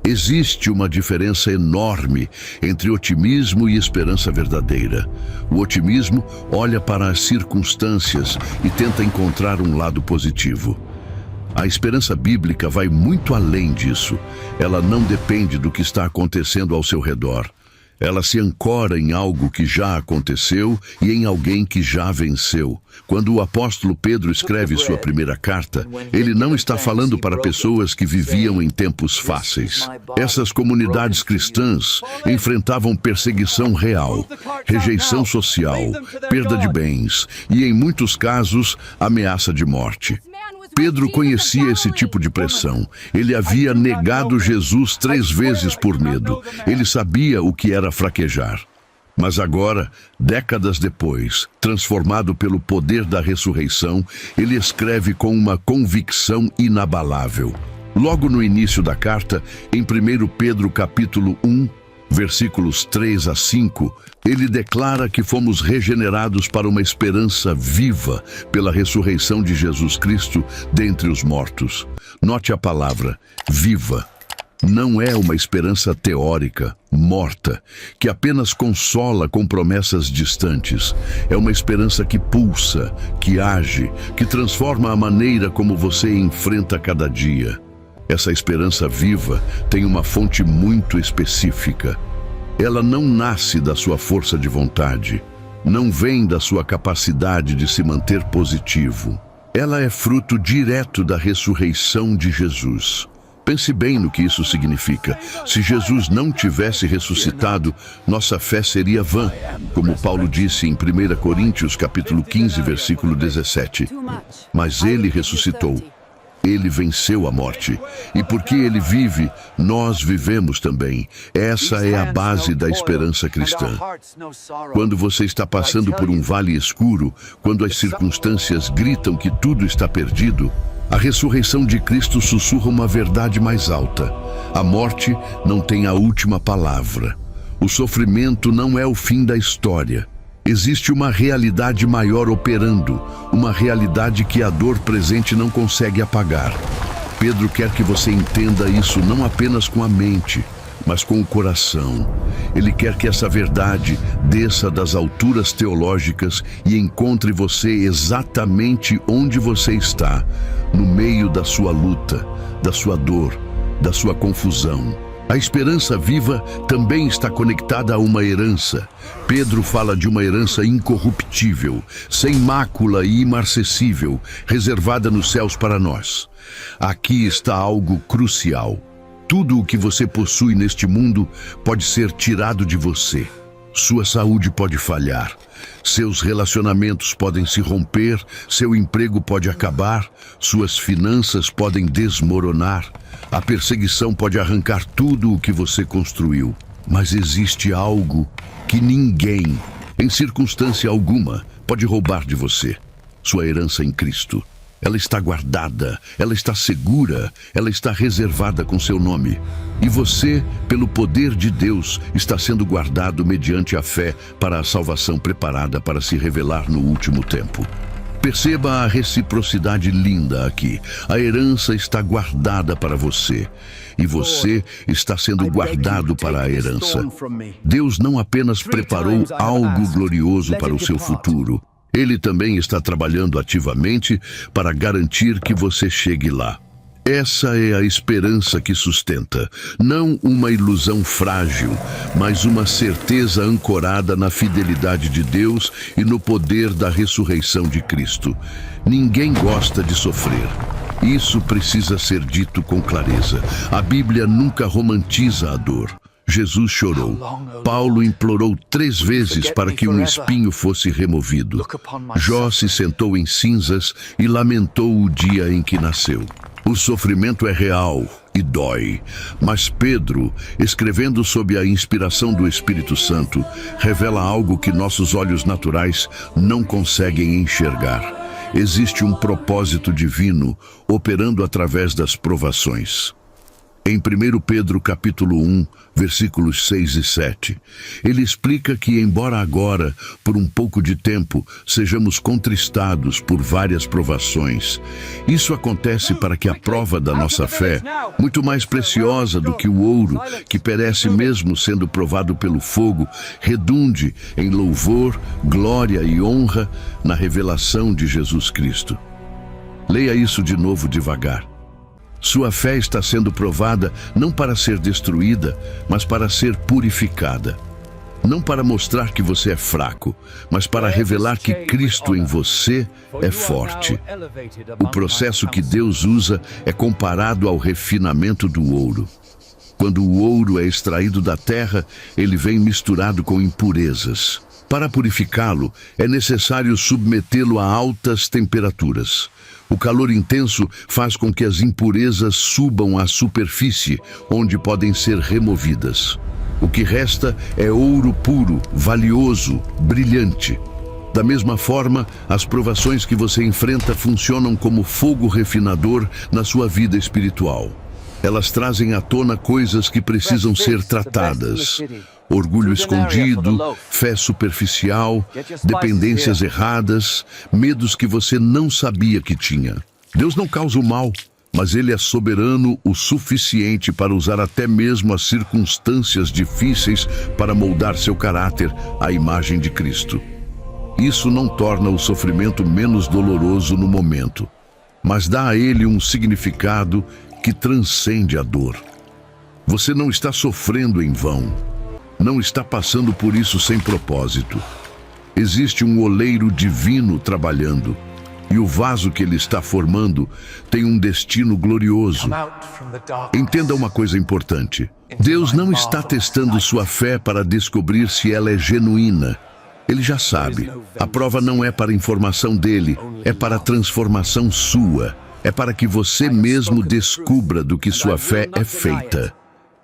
Existe uma diferença enorme entre otimismo e esperança verdadeira. O otimismo olha para as circunstâncias e tenta encontrar um lado positivo. A esperança bíblica vai muito além disso. Ela não depende do que está acontecendo ao seu redor. Ela se ancora em algo que já aconteceu e em alguém que já venceu. Quando o apóstolo Pedro escreve sua primeira carta, ele não está falando para pessoas que viviam em tempos fáceis. Essas comunidades cristãs enfrentavam perseguição real, rejeição social, perda de bens e, em muitos casos, ameaça de morte. Pedro conhecia esse tipo de pressão. Ele havia negado Jesus 3 vezes por medo. Ele sabia o que era fraquejar. Mas agora, décadas depois, transformado pelo poder da ressurreição, ele escreve com uma convicção inabalável. Logo no início da carta, em 1 Pedro capítulo 1, versículos 3 a 5, ele declara que fomos regenerados para uma esperança viva pela ressurreição de Jesus Cristo dentre os mortos. Note a palavra, viva. Não é uma esperança teórica, morta, que apenas consola com promessas distantes. É uma esperança que pulsa, que age, que transforma a maneira como você enfrenta cada dia. Essa esperança viva tem uma fonte muito específica. Ela não nasce da sua força de vontade, não vem da sua capacidade de se manter positivo. Ela é fruto direto da ressurreição de Jesus. Pense bem no que isso significa. Se Jesus não tivesse ressuscitado, nossa fé seria vã, como Paulo disse em 1 Coríntios capítulo 15, versículo 17. Mas ele ressuscitou. Ele venceu a morte. E porque ele vive, nós vivemos também. Essa é a base da esperança cristã. Quando você está passando por um vale escuro, quando as circunstâncias gritam que tudo está perdido, a ressurreição de Cristo sussurra uma verdade mais alta. A morte não tem a última palavra. O sofrimento não é o fim da história. Existe uma realidade maior operando, uma realidade que a dor presente não consegue apagar. Pedro quer que você entenda isso não apenas com a mente, mas com o coração. Ele quer que essa verdade desça das alturas teológicas e encontre você exatamente onde você está, no meio da sua luta, da sua dor, da sua confusão. A esperança viva também está conectada a uma herança. Pedro fala de uma herança incorruptível, sem mácula e imarcessível, reservada nos céus para nós. Aqui está algo crucial. Tudo o que você possui neste mundo pode ser tirado de você. Sua saúde pode falhar, seus relacionamentos podem se romper, seu emprego pode acabar, suas finanças podem desmoronar, a perseguição pode arrancar tudo o que você construiu. Mas existe algo que ninguém, em circunstância alguma, pode roubar de você: sua herança em Cristo. Ela está guardada, ela está segura, ela está reservada com seu nome. E você, pelo poder de Deus, está sendo guardado mediante a fé para a salvação preparada para se revelar no último tempo. Perceba a reciprocidade linda aqui. A herança está guardada para você. E você está sendo guardado para a herança. Deus não apenas preparou algo glorioso para o seu futuro. Ele também está trabalhando ativamente para garantir que você chegue lá. Essa é a esperança que sustenta, não uma ilusão frágil, mas uma certeza ancorada na fidelidade de Deus e no poder da ressurreição de Cristo. Ninguém gosta de sofrer. Isso precisa ser dito com clareza. A Bíblia nunca romantiza a dor. Jesus chorou. Paulo implorou 3 vezes para que um espinho fosse removido. Jó se sentou em cinzas e lamentou o dia em que nasceu. O sofrimento é real e dói, mas Pedro, escrevendo sob a inspiração do Espírito Santo, revela algo que nossos olhos naturais não conseguem enxergar. Existe um propósito divino operando através das provações. Em 1 Pedro capítulo 1, versículos 6 e 7, ele explica que, embora agora, por um pouco de tempo, sejamos contristados por várias provações, isso acontece para que a prova da nossa fé, muito mais preciosa do que o ouro, que perece mesmo sendo provado pelo fogo, redunde em louvor, glória e honra na revelação de Jesus Cristo. Leia isso de novo devagar. Sua fé está sendo provada não para ser destruída, mas para ser purificada. Não para mostrar que você é fraco, mas para revelar que Cristo em você é forte. O processo que Deus usa é comparado ao refinamento do ouro. Quando o ouro é extraído da terra, ele vem misturado com impurezas. Para purificá-lo, é necessário submetê-lo a altas temperaturas. O calor intenso faz com que as impurezas subam à superfície, onde podem ser removidas. O que resta é ouro puro, valioso, brilhante. Da mesma forma, as provações que você enfrenta funcionam como fogo refinador na sua vida espiritual. Elas trazem à tona coisas que precisam ser tratadas. Orgulho escondido, fé superficial, dependências erradas, medos que você não sabia que tinha. Deus não causa o mal, mas Ele é soberano o suficiente para usar até mesmo as circunstâncias difíceis para moldar seu caráter à imagem de Cristo. Isso não torna o sofrimento menos doloroso no momento, mas dá a ele um significado que transcende a dor. Você não está sofrendo em vão. Não está passando por isso sem propósito. Existe um oleiro divino trabalhando, e o vaso que ele está formando tem um destino glorioso. Entenda uma coisa importante. Deus não está testando sua fé para descobrir se ela é genuína. Ele já sabe. A prova não é para informação dele, é para transformação sua. É para que você mesmo descubra do que sua fé é feita.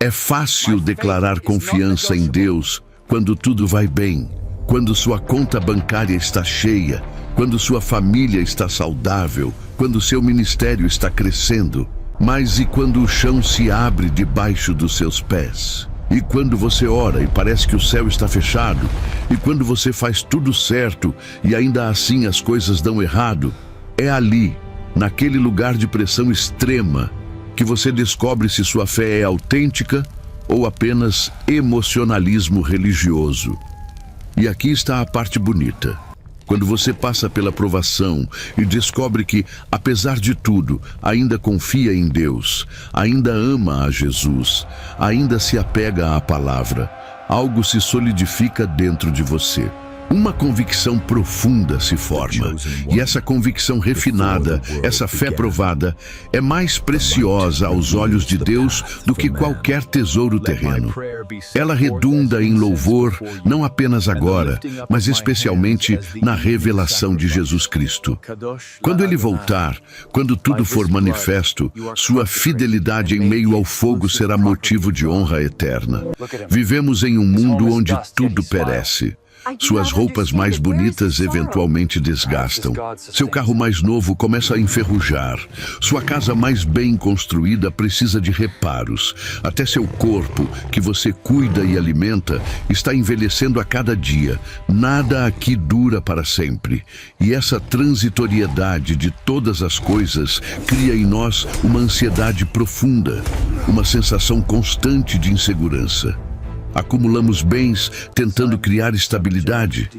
É fácil declarar confiança em Deus quando tudo vai bem, quando sua conta bancária está cheia, quando sua família está saudável, quando seu ministério está crescendo. Mas e quando o chão se abre debaixo dos seus pés? E quando você ora e parece que o céu está fechado? E quando você faz tudo certo e ainda assim as coisas dão errado? É ali, naquele lugar de pressão extrema, que você descobre se sua fé é autêntica ou apenas emocionalismo religioso. E aqui está a parte bonita. Quando você passa pela provação e descobre que, apesar de tudo, ainda confia em Deus, ainda ama a Jesus, ainda se apega à palavra, algo se solidifica dentro de você. Uma convicção profunda se forma, e essa convicção refinada, essa fé provada, é mais preciosa aos olhos de Deus do que qualquer tesouro terreno. Ela redunda em louvor, não apenas agora, mas especialmente na revelação de Jesus Cristo. Quando Ele voltar, quando tudo for manifesto, sua fidelidade em meio ao fogo será motivo de honra eterna. Vivemos em um mundo onde tudo perece. Suas roupas mais bonitas eventualmente desgastam. Seu carro mais novo começa a enferrujar. Sua casa mais bem construída precisa de reparos. Até seu corpo, que você cuida e alimenta, está envelhecendo a cada dia. Nada aqui dura para sempre. E essa transitoriedade de todas as coisas cria em nós uma ansiedade profunda, uma sensação constante de insegurança. Acumulamos bens tentando criar estabilidade.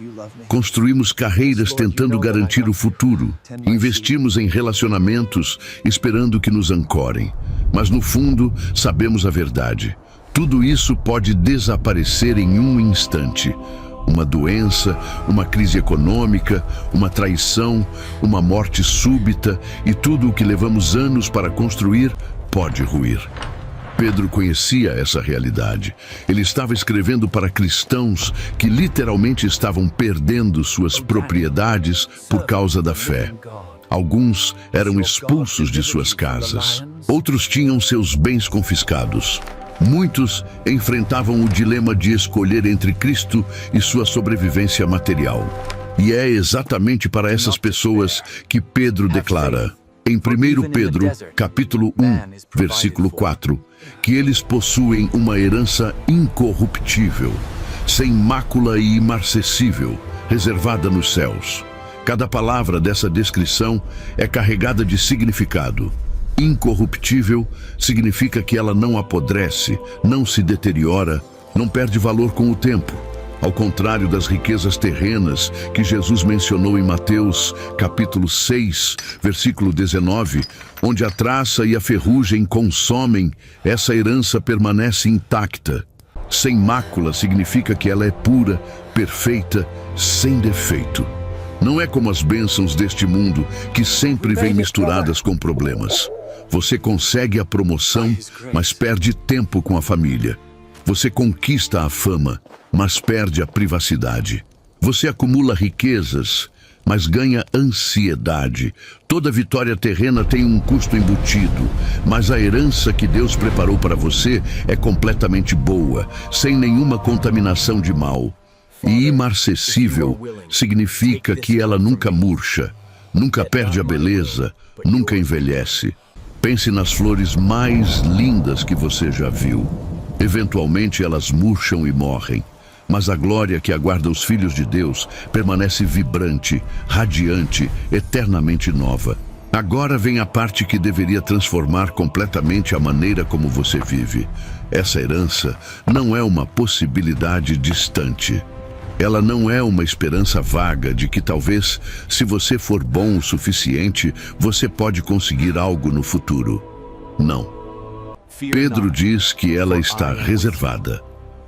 Construímos carreiras tentando garantir o futuro. Investimos em relacionamentos esperando que nos ancorem. Mas no fundo, sabemos a verdade. Tudo isso pode desaparecer em um instante. Uma doença, uma crise econômica, uma traição, uma morte súbita e tudo o que levamos anos para construir pode ruir. Pedro conhecia essa realidade. Ele estava escrevendo para cristãos que literalmente estavam perdendo suas propriedades por causa da fé. Alguns eram expulsos de suas casas. Outros tinham seus bens confiscados. Muitos enfrentavam o dilema de escolher entre Cristo e sua sobrevivência material. E é exatamente para essas pessoas que Pedro declara: Em 1 Pedro, capítulo 1, versículo 4, que eles possuem uma herança incorruptível, sem mácula e imarcessível, reservada nos céus. Cada palavra dessa descrição é carregada de significado. Incorruptível significa que ela não apodrece, não se deteriora, não perde valor com o tempo. Ao contrário das riquezas terrenas que Jesus mencionou em Mateus, capítulo 6, versículo 19, onde a traça e a ferrugem consomem, essa herança permanece intacta. Sem mácula significa que ela é pura, perfeita, sem defeito. Não é como as bênçãos deste mundo, que sempre vêm misturadas com problemas. Você consegue a promoção, mas perde tempo com a família. Você conquista a fama, mas perde a privacidade. Você acumula riquezas, mas ganha ansiedade. Toda vitória terrena tem um custo embutido, mas a herança que Deus preparou para você é completamente boa, sem nenhuma contaminação de mal. E imarcessível significa que ela nunca murcha, nunca perde a beleza, nunca envelhece. Pense nas flores mais lindas que você já viu. Eventualmente elas murcham e morrem, mas a glória que aguarda os filhos de Deus permanece vibrante, radiante, eternamente nova. Agora vem a parte que deveria transformar completamente a maneira como você vive. Essa herança não é uma possibilidade distante. Ela não é uma esperança vaga de que talvez, se você for bom o suficiente, você pode conseguir algo no futuro. Não. Pedro diz que ela está reservada.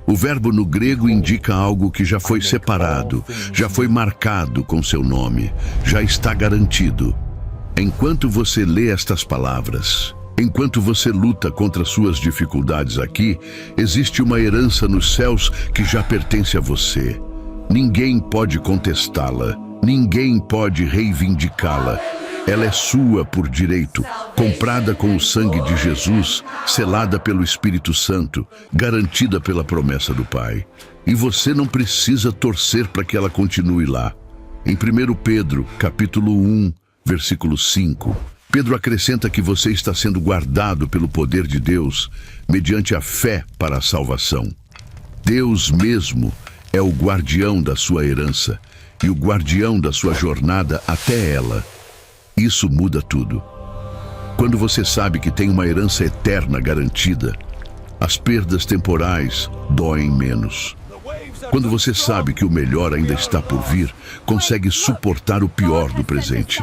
O verbo no grego indica algo que já foi separado, já foi marcado com seu nome, já está garantido. Enquanto você lê estas palavras, enquanto você luta contra suas dificuldades aqui, existe uma herança nos céus que já pertence a você. Ninguém pode contestá-la, ninguém pode reivindicá-la. Ela é sua por direito, comprada com o sangue de Jesus, selada pelo Espírito Santo, garantida pela promessa do Pai. E você não precisa torcer para que ela continue lá. Em 1 Pedro, capítulo 1, versículo 5, Pedro acrescenta que você está sendo guardado pelo poder de Deus, mediante a fé para a salvação. Deus mesmo é o guardião da sua herança e o guardião da sua jornada até ela. Isso muda tudo. Quando você sabe que tem uma herança eterna garantida, as perdas temporais doem menos. Quando você sabe que o melhor ainda está por vir, consegue suportar o pior do presente.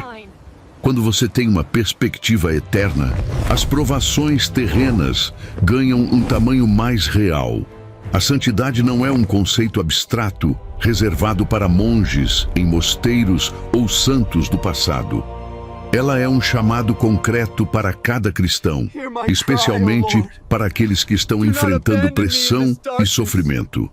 Quando você tem uma perspectiva eterna, as provações terrenas ganham um tamanho mais real. A santidade não é um conceito abstrato, reservado para monges em mosteiros ou santos do passado. Ela é um chamado concreto para cada cristão, especialmente para aqueles que estão enfrentando pressão e sofrimento.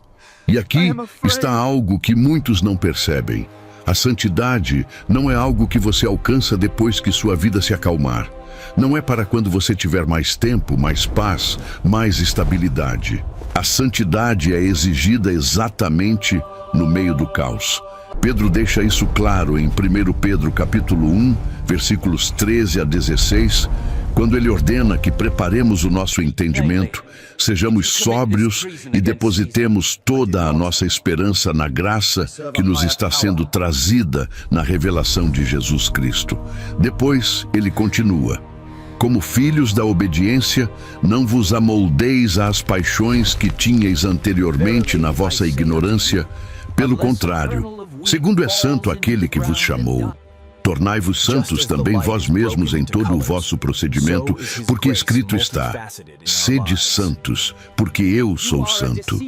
E aqui está algo que muitos não percebem. A santidade não é algo que você alcança depois que sua vida se acalmar. Não é para quando você tiver mais tempo, mais paz, mais estabilidade. A santidade é exigida exatamente no meio do caos. Pedro deixa isso claro em 1 Pedro capítulo 1, versículos 13 a 16, quando ele ordena que preparemos o nosso entendimento, sejamos sóbrios e depositemos toda a nossa esperança na graça que nos está sendo trazida na revelação de Jesus Cristo. Depois, ele continua: como filhos da obediência, não vos amoldeis às paixões que tinhais anteriormente na vossa ignorância. Pelo contrário, segundo é santo aquele que vos chamou, tornai-vos santos também vós mesmos em todo o vosso procedimento, porque escrito está: sede santos, porque eu sou santo.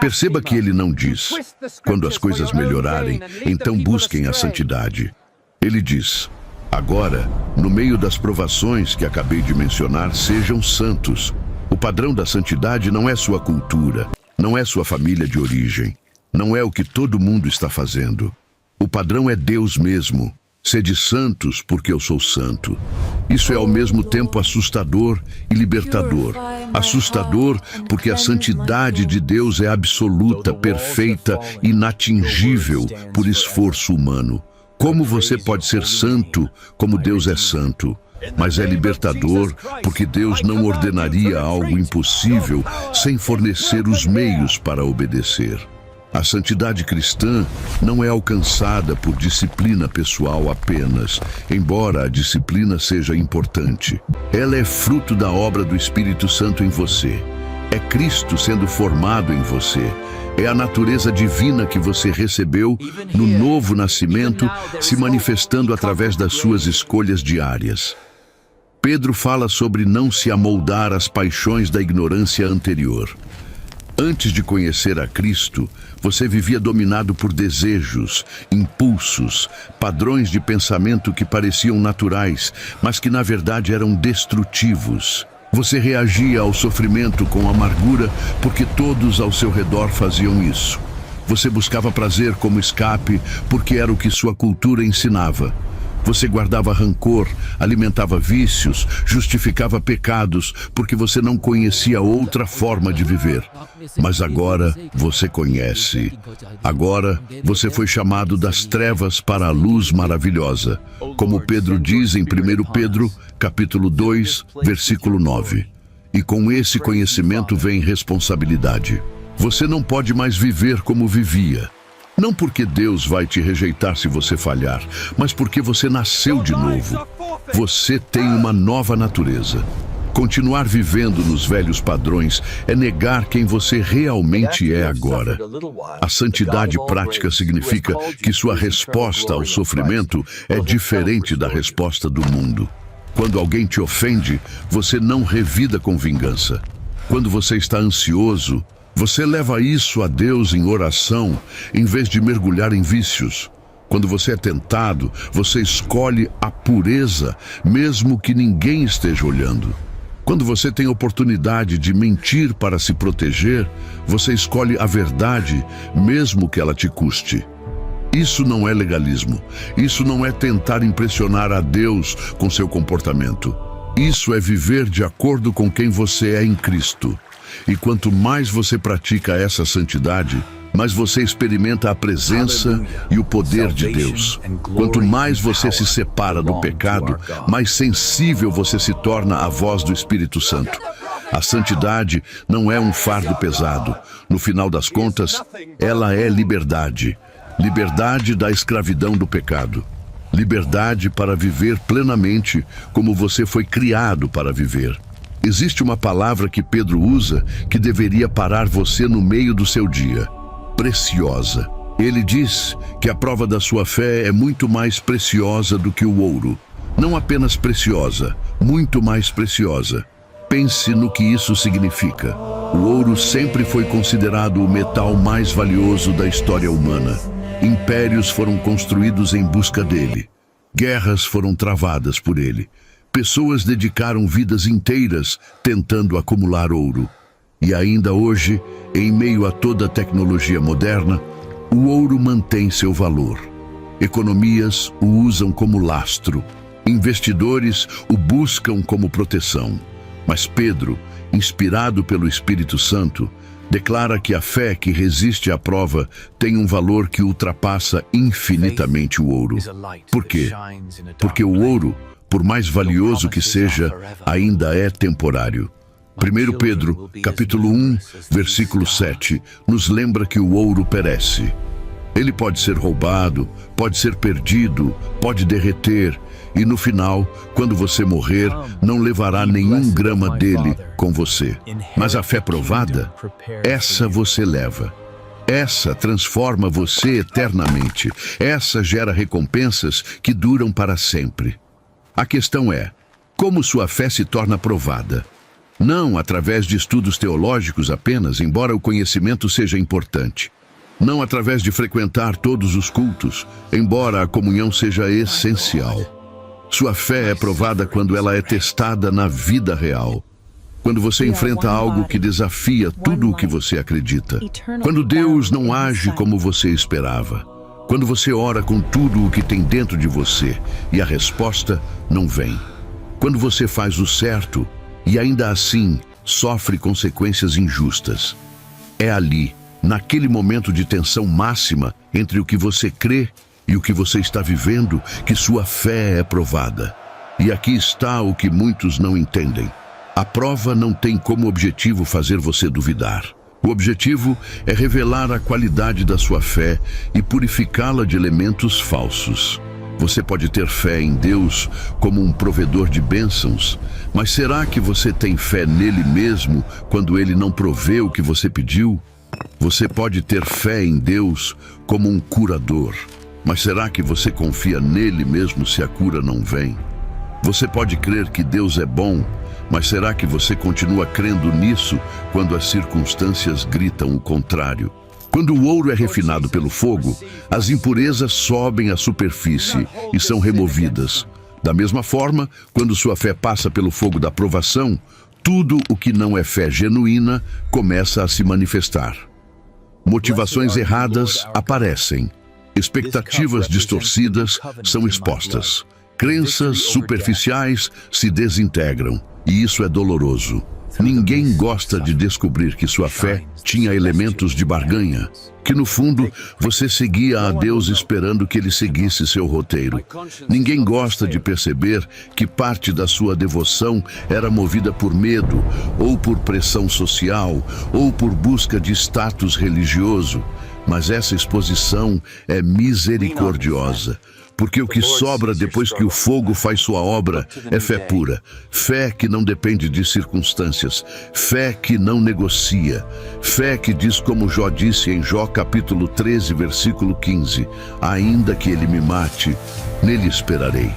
Perceba que ele não diz: quando as coisas melhorarem, então busquem a santidade. Ele diz: agora, no meio das provações que acabei de mencionar, sejam santos. O padrão da santidade não é sua cultura, não é sua família de origem, não é o que todo mundo está fazendo. O padrão é Deus mesmo. Sede santos, porque eu sou santo. Isso é ao mesmo tempo assustador e libertador. Assustador porque a santidade de Deus é absoluta, perfeita, inatingível por esforço humano. Como você pode ser santo como Deus é santo? Mas é libertador, porque Deus não ordenaria algo impossível sem fornecer os meios para obedecer. A santidade cristã não é alcançada por disciplina pessoal apenas, embora a disciplina seja importante. Ela é fruto da obra do Espírito Santo em você. É Cristo sendo formado em você. É a natureza divina que você recebeu no novo nascimento, se manifestando através das suas escolhas diárias. Pedro fala sobre não se amoldar às paixões da ignorância anterior. Antes de conhecer a Cristo, você vivia dominado por desejos, impulsos, padrões de pensamento que pareciam naturais, mas que na verdade eram destrutivos. Você reagia ao sofrimento com amargura porque todos ao seu redor faziam isso. Você buscava prazer como escape porque era o que sua cultura ensinava. Você guardava rancor, alimentava vícios, justificava pecados, porque você não conhecia outra forma de viver. Mas agora você conhece. Agora você foi chamado das trevas para a luz maravilhosa. Como Pedro diz em 1 Pedro, capítulo 2, versículo 9. E com esse conhecimento vem responsabilidade. Você não pode mais viver como vivia. Não porque Deus vai te rejeitar se você falhar, mas porque você nasceu de novo. Você tem uma nova natureza. Continuar vivendo nos velhos padrões é negar quem você realmente é agora. A santidade prática significa que sua resposta ao sofrimento é diferente da resposta do mundo. Quando alguém te ofende, você não revida com vingança. Quando você está ansioso, você leva isso a Deus em oração, em vez de mergulhar em vícios. Quando você é tentado, você escolhe a pureza, mesmo que ninguém esteja olhando. Quando você tem oportunidade de mentir para se proteger, você escolhe a verdade, mesmo que ela te custe. Isso não é legalismo. Isso não é tentar impressionar a Deus com seu comportamento. Isso é viver de acordo com quem você é em Cristo. E quanto mais você pratica essa santidade, mais você experimenta a presença e o poder de Deus. Quanto mais você se separa do pecado, mais sensível você se torna à voz do Espírito Santo. A santidade não é um fardo pesado. No final das contas, ela é liberdade. Liberdade da escravidão do pecado. Liberdade para viver plenamente como você foi criado para viver. Existe uma palavra que Pedro usa que deveria parar você no meio do seu dia. Preciosa. Ele diz que a prova da sua fé é muito mais preciosa do que o ouro. Não apenas preciosa, muito mais preciosa. Pense no que isso significa. O ouro sempre foi considerado o metal mais valioso da história humana. Impérios foram construídos em busca dele. Guerras foram travadas por ele. Pessoas dedicaram vidas inteiras tentando acumular ouro. E ainda hoje, em meio a toda a tecnologia moderna, o ouro mantém seu valor. Economias o usam como lastro. Investidores o buscam como proteção. Mas Pedro, inspirado pelo Espírito Santo, declara que a fé que resiste à prova tem um valor que ultrapassa infinitamente o ouro. Por quê? Porque o ouro, por mais valioso que seja, ainda é temporário. 1 Pedro, capítulo 1, versículo 7, nos lembra que o ouro perece. Ele pode ser roubado, pode ser perdido, pode derreter, e no final, quando você morrer, não levará nenhum grama dele com você. Mas a fé provada, essa você leva. Essa transforma você eternamente. Essa gera recompensas que duram para sempre. A questão é, como sua fé se torna provada? Não através de estudos teológicos apenas, embora o conhecimento seja importante. Não através de frequentar todos os cultos, embora a comunhão seja essencial. Sua fé é provada quando ela é testada na vida real. Quando você enfrenta algo que desafia tudo o que você acredita. Quando Deus não age como você esperava. Quando você ora com tudo o que tem dentro de você e a resposta não vem. Quando você faz o certo e ainda assim sofre consequências injustas. É ali, naquele momento de tensão máxima entre o que você crê e o que você está vivendo que sua fé é provada. E aqui está o que muitos não entendem. A prova não tem como objetivo fazer você duvidar. O objetivo é revelar a qualidade da sua fé e purificá-la de elementos falsos. Você pode ter fé em Deus como um provedor de bênçãos, mas será que você tem fé nele mesmo quando ele não provê o que você pediu? Você pode ter fé em Deus como um curador, mas será que você confia nele mesmo se a cura não vem? Você pode crer que Deus é bom, mas será que você continua crendo nisso quando as circunstâncias gritam o contrário? Quando o ouro é refinado pelo fogo, as impurezas sobem à superfície e são removidas. Da mesma forma, quando sua fé passa pelo fogo da provação, tudo o que não é fé genuína começa a se manifestar. Motivações erradas aparecem. Expectativas distorcidas são expostas. Crenças superficiais se desintegram, e isso é doloroso. Ninguém gosta de descobrir que sua fé tinha elementos de barganha, que no fundo você seguia a Deus esperando que ele seguisse seu roteiro. Ninguém gosta de perceber que parte da sua devoção era movida por medo, ou por pressão social, ou por busca de status religioso. Mas essa exposição é misericordiosa. Porque o que sobra depois que o fogo faz sua obra é fé pura, fé que não depende de circunstâncias, fé que não negocia, fé que diz como Jó disse em Jó capítulo 13, versículo 15, ainda que ele me mate, nele esperarei.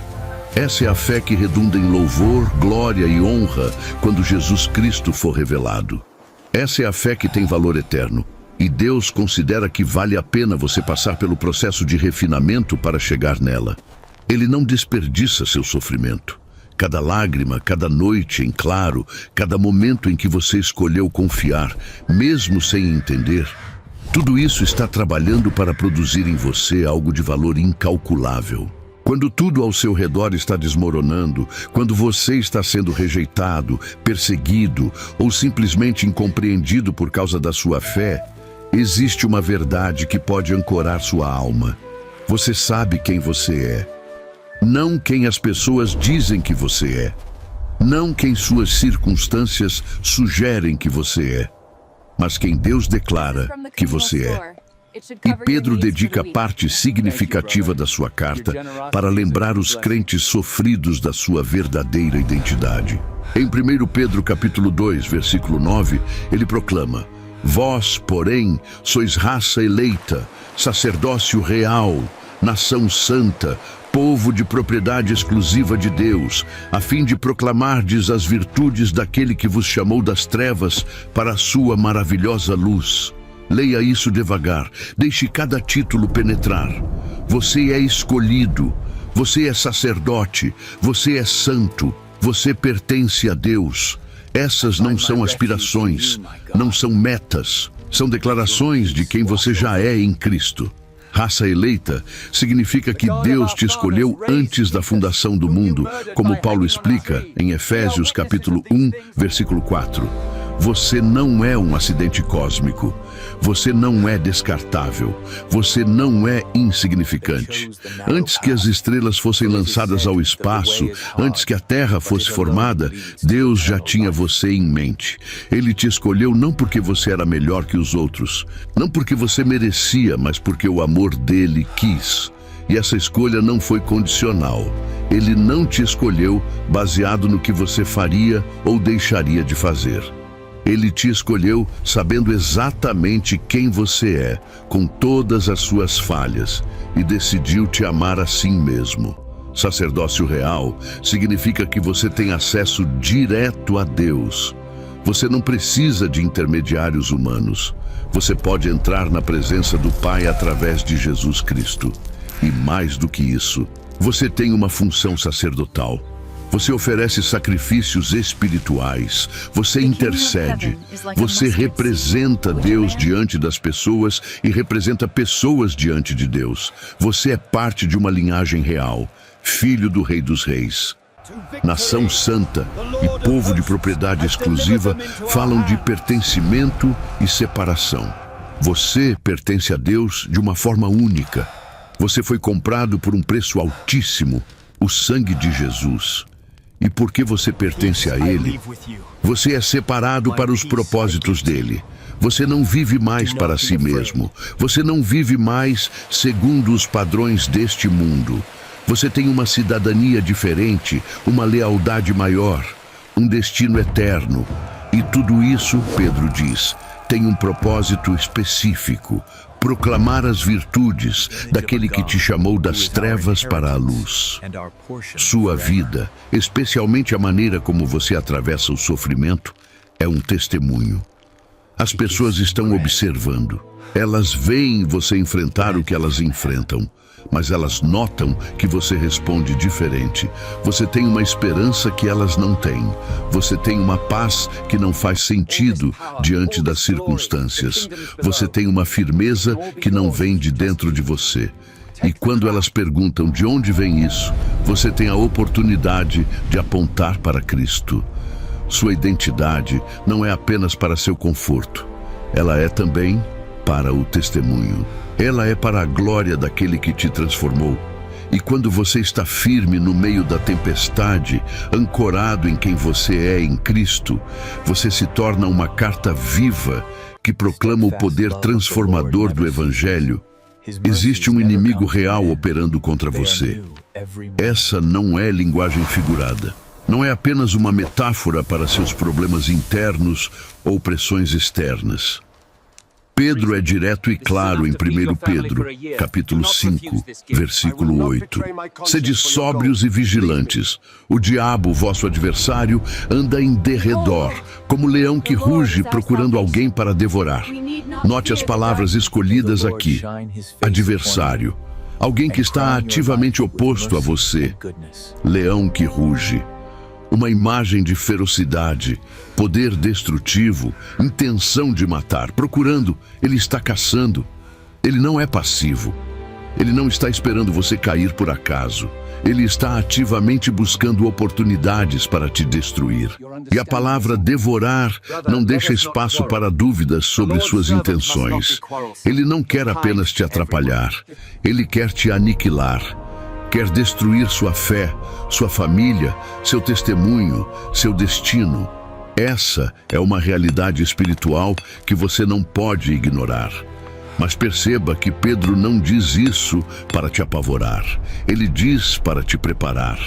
Essa é a fé que redunda em louvor, glória e honra quando Jesus Cristo for revelado. Essa é a fé que tem valor eterno. E Deus considera que vale a pena você passar pelo processo de refinamento para chegar nela. Ele não desperdiça seu sofrimento. Cada lágrima, cada noite em claro, cada momento em que você escolheu confiar, mesmo sem entender, tudo isso está trabalhando para produzir em você algo de valor incalculável. Quando tudo ao seu redor está desmoronando, quando você está sendo rejeitado, perseguido ou simplesmente incompreendido por causa da sua fé, existe uma verdade que pode ancorar sua alma. Você sabe quem você é. Não quem as pessoas dizem que você é. Não quem suas circunstâncias sugerem que você é. Mas quem Deus declara que você é. E Pedro dedica parte significativa da sua carta para lembrar os crentes sofridos da sua verdadeira identidade. Em 1 Pedro capítulo 2, versículo 9, ele proclama: Vós, porém, sois raça eleita, sacerdócio real, nação santa, povo de propriedade exclusiva de Deus, a fim de proclamardes as virtudes daquele que vos chamou das trevas para a sua maravilhosa luz. Leia isso devagar, deixe cada título penetrar. Você é escolhido, você é sacerdote, você é santo, você pertence a Deus. Essas não são aspirações, não são metas, são declarações de quem você já é em Cristo. Raça eleita significa que Deus te escolheu antes da fundação do mundo, como Paulo explica em Efésios capítulo 1, versículo 4. Você não é um acidente cósmico. Você não é descartável. Você não é insignificante. Antes que as estrelas fossem lançadas ao espaço, antes que a Terra fosse formada, Deus já tinha você em mente. Ele te escolheu não porque você era melhor que os outros, não porque você merecia, mas porque o amor dele quis. E essa escolha não foi condicional. Ele não te escolheu baseado no que você faria ou deixaria de fazer. Ele te escolheu sabendo exatamente quem você é, com todas as suas falhas, e decidiu te amar assim mesmo. Sacerdócio real significa que você tem acesso direto a Deus. Você não precisa de intermediários humanos. Você pode entrar na presença do Pai através de Jesus Cristo. E mais do que isso, você tem uma função sacerdotal. Você oferece sacrifícios espirituais, você intercede, você representa Deus diante das pessoas e representa pessoas diante de Deus. Você é parte de uma linhagem real, filho do Rei dos Reis. Nação santa e povo de propriedade exclusiva falam de pertencimento e separação. Você pertence a Deus de uma forma única. Você foi comprado por um preço altíssimo, o sangue de Jesus. E porque você pertence a Ele, você é separado para os propósitos dele. Você não vive mais para si mesmo. Você não vive mais segundo os padrões deste mundo. Você tem uma cidadania diferente, uma lealdade maior, um destino eterno. E tudo isso, Pedro diz, tem um propósito específico: proclamar as virtudes daquele que te chamou das trevas para a luz. Sua vida, especialmente a maneira como você atravessa o sofrimento, é um testemunho. As pessoas estão observando. Elas veem você enfrentar o que elas enfrentam, mas elas notam que você responde diferente. Você tem uma esperança que elas não têm. Você tem uma paz que não faz sentido diante das circunstâncias. Você tem uma firmeza que não vem de dentro de você. E quando elas perguntam de onde vem isso, você tem a oportunidade de apontar para Cristo. Sua identidade não é apenas para seu conforto. Ela é também para o testemunho. Ela é para a glória daquele que te transformou. E quando você está firme no meio da tempestade, ancorado em quem você é em Cristo, você se torna uma carta viva que proclama o poder transformador do Evangelho. Existe um inimigo real operando contra você. Essa não é linguagem figurada. Não é apenas uma metáfora para seus problemas internos ou pressões externas. Pedro é direto e claro em 1 Pedro, capítulo 5, versículo 8. Sede sóbrios e vigilantes. O diabo, vosso adversário, anda em derredor, como leão que ruge procurando alguém para devorar. Note as palavras escolhidas aqui. Adversário. Alguém que está ativamente oposto a você. Leão que ruge. Uma imagem de ferocidade, poder destrutivo, intenção de matar, procurando, ele está caçando. Ele não é passivo. Ele não está esperando você cair por acaso. Ele está ativamente buscando oportunidades para te destruir. E a palavra devorar não deixa espaço para dúvidas sobre suas intenções. Ele não quer apenas te atrapalhar. Ele quer te aniquilar. Quer destruir sua fé, sua família, seu testemunho, seu destino. Essa é uma realidade espiritual que você não pode ignorar. Mas perceba que Pedro não diz isso para te apavorar. Ele diz para te preparar.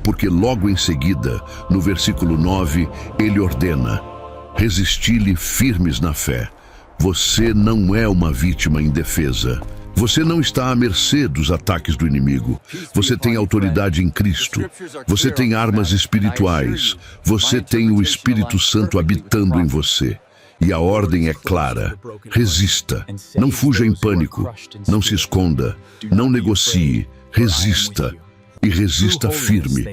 Porque logo em seguida, no versículo 9, ele ordena: resisti-lhe firmes na fé. Você não é uma vítima indefesa. Você não está à mercê dos ataques do inimigo. Você tem autoridade em Cristo. Você tem armas espirituais. Você tem o Espírito Santo habitando em você. E a ordem é clara: resista. Não fuja em pânico. Não se esconda. Não negocie. Resista. E resista firme.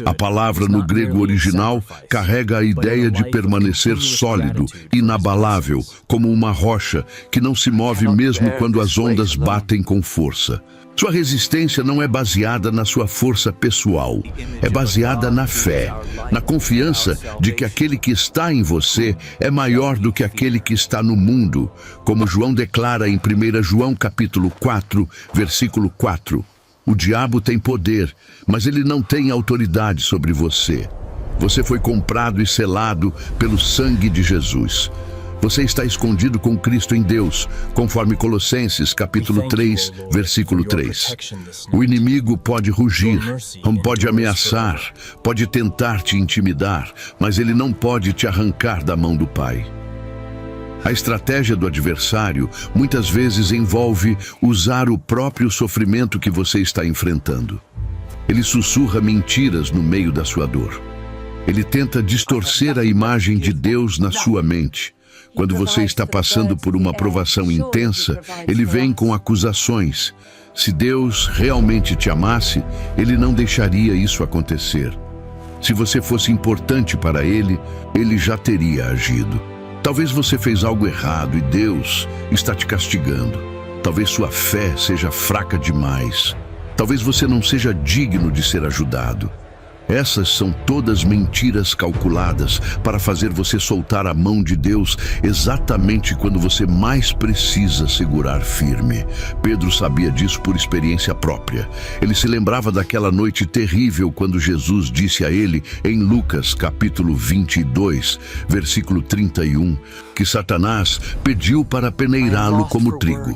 A palavra no grego original carrega a ideia de permanecer sólido, inabalável, como uma rocha que não se move mesmo quando as ondas batem com força. Sua resistência não é baseada na sua força pessoal, é baseada na fé, na confiança de que aquele que está em você é maior do que aquele que está no mundo, como João declara em 1 João capítulo 4, versículo 4. O diabo tem poder, mas ele não tem autoridade sobre você. Você foi comprado e selado pelo sangue de Jesus. Você está escondido com Cristo em Deus, conforme Colossenses capítulo 3, versículo 3. O inimigo pode rugir, pode ameaçar, pode tentar te intimidar, mas ele não pode te arrancar da mão do Pai. A estratégia do adversário muitas vezes envolve usar o próprio sofrimento que você está enfrentando. Ele sussurra mentiras no meio da sua dor. Ele tenta distorcer a imagem de Deus na sua mente. Quando você está passando por uma provação intensa, ele vem com acusações. Se Deus realmente te amasse, ele não deixaria isso acontecer. Se você fosse importante para ele, ele já teria agido. Talvez você fez algo errado e Deus está te castigando. Talvez sua fé seja fraca demais. Talvez você não seja digno de ser ajudado. Essas são todas mentiras calculadas para fazer você soltar a mão de Deus exatamente quando você mais precisa segurar firme. Pedro sabia disso por experiência própria. Ele se lembrava daquela noite terrível quando Jesus disse a ele, em Lucas capítulo 22, versículo 31, que Satanás pediu para peneirá-lo como trigo.